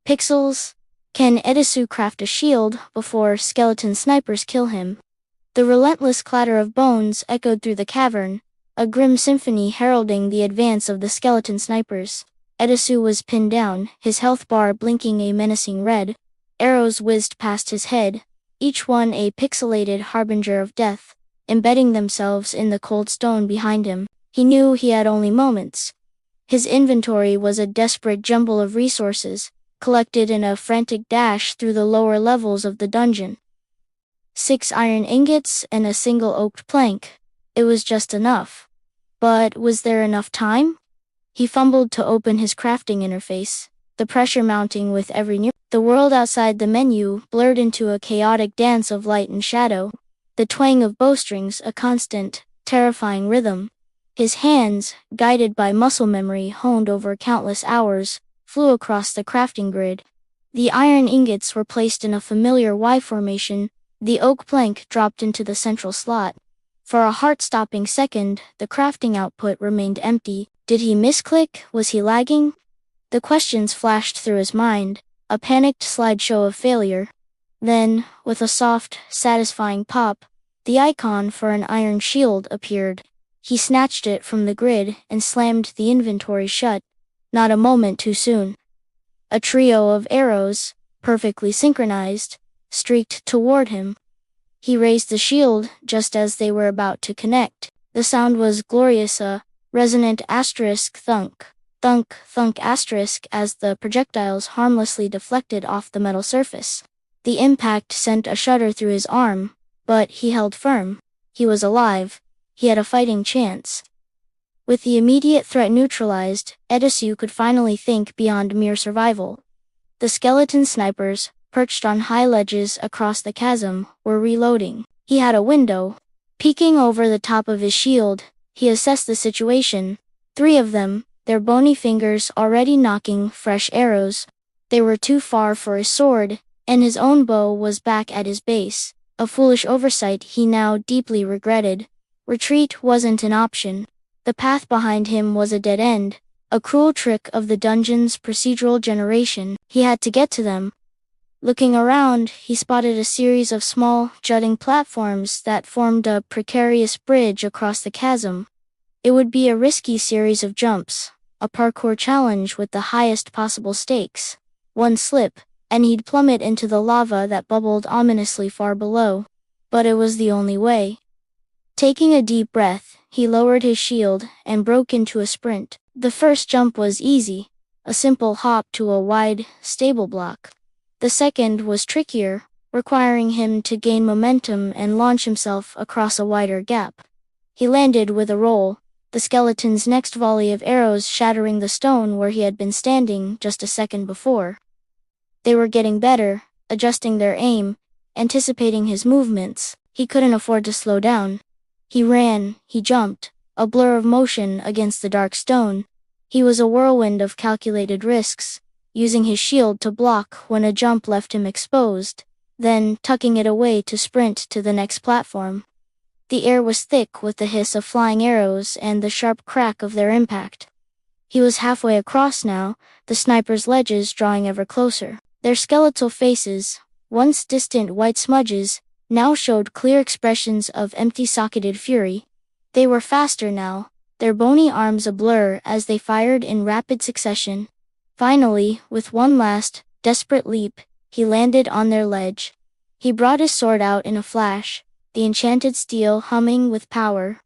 Pixels. Can Edasu craft a shield before skeleton snipers kill him? The relentless clatter of bones echoed through the cavern, a grim symphony heralding the advance of the skeleton snipers. Edasu was pinned down, his health bar blinking a menacing red. Arrows whizzed past his head, each one a pixelated harbinger of death, embedding themselves in the cold stone behind him. He knew he had only moments. His inventory was a desperate jumble of resources, collected in a frantic dash through the lower levels of the dungeon. 6 iron ingots and a single oaked plank. It was just enough. But was there enough time? He fumbled to open his crafting interface, the pressure mounting with every new. The world outside the menu blurred into a chaotic dance of light and shadow, the twang of bowstrings a constant, terrifying rhythm. His hands, guided by muscle memory honed over countless hours, flew across the crafting grid. The iron ingots were placed in a familiar Y formation, the oak plank dropped into the central slot. For a heart-stopping second, the crafting output remained empty. Did he misclick? Was he lagging? The questions flashed through his mind, a panicked slideshow of failure. Then, with a soft, satisfying pop, the icon for an iron shield appeared. He snatched it from the grid and slammed the inventory shut, not a moment too soon. A trio of arrows, perfectly synchronized, streaked toward him. He raised the shield just as they were about to connect. The sound was glorious, a resonant asterisk thunk, thunk, thunk asterisk as the projectiles harmlessly deflected off the metal surface. The impact sent a shudder through his arm, but he held firm. He was alive. He had a fighting chance. With the immediate threat neutralized, Edasu could finally think beyond mere survival. The skeleton snipers, perched on high ledges across the chasm, were reloading. He had a window. Peeking over the top of his shield, he assessed the situation. 3 of them, their bony fingers already knocking fresh arrows. They were too far for his sword, and his own bow was back at his base. A foolish oversight he now deeply regretted. Retreat wasn't an option. The path behind him was a dead end, a cruel trick of the dungeon's procedural generation. He had to get to them. Looking around, he spotted a series of small, jutting platforms that formed a precarious bridge across the chasm. It would be a risky series of jumps, a parkour challenge with the highest possible stakes. One slip, and he'd plummet into the lava that bubbled ominously far below. But it was the only way. Taking a deep breath, he lowered his shield and broke into a sprint. The first jump was easy, a simple hop to a wide, stable block. The second was trickier, requiring him to gain momentum and launch himself across a wider gap. He landed with a roll, the skeleton's next volley of arrows shattering the stone where he had been standing just a second before. They were getting better, adjusting their aim, anticipating his movements. He couldn't afford to slow down. He ran, he jumped, a blur of motion against the dark stone. He was a whirlwind of calculated risks, using his shield to block when a jump left him exposed, then tucking it away to sprint to the next platform. The air was thick with the hiss of flying arrows and the sharp crack of their impact. He was halfway across now, the sniper's ledges drawing ever closer. Their skeletal faces, once distant white smudges, now showed clear expressions of empty-socketed fury. They were faster now, their bony arms a blur as they fired in rapid succession. Finally, with one last, desperate leap, he landed on their ledge. He brought his sword out in a flash, the enchanted steel humming with power.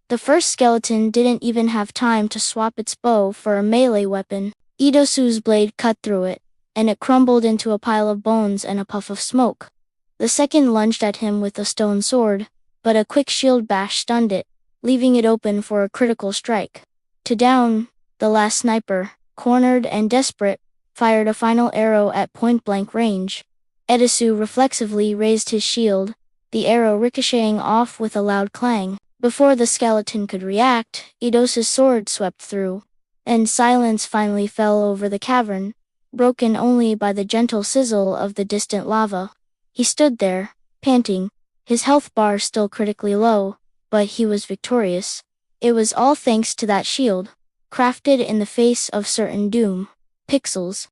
The first skeleton didn't even have time to swap its bow for a melee weapon. Edasu's blade cut through it, and it crumbled into a pile of bones and a puff of smoke. The second lunged at him with a stone sword, but a quick shield bash stunned it, leaving it open for a critical strike. To down, the last sniper, cornered and desperate, fired a final arrow at point-blank range. Edasu reflexively raised his shield, the arrow ricocheting off with a loud clang. Before the skeleton could react, Edasu's sword swept through, and silence finally fell over the cavern, broken only by the gentle sizzle of the distant lava. He stood there, panting, his health bar still critically low, but he was victorious. It was all thanks to that shield, crafted in the face of certain doom. Pixels.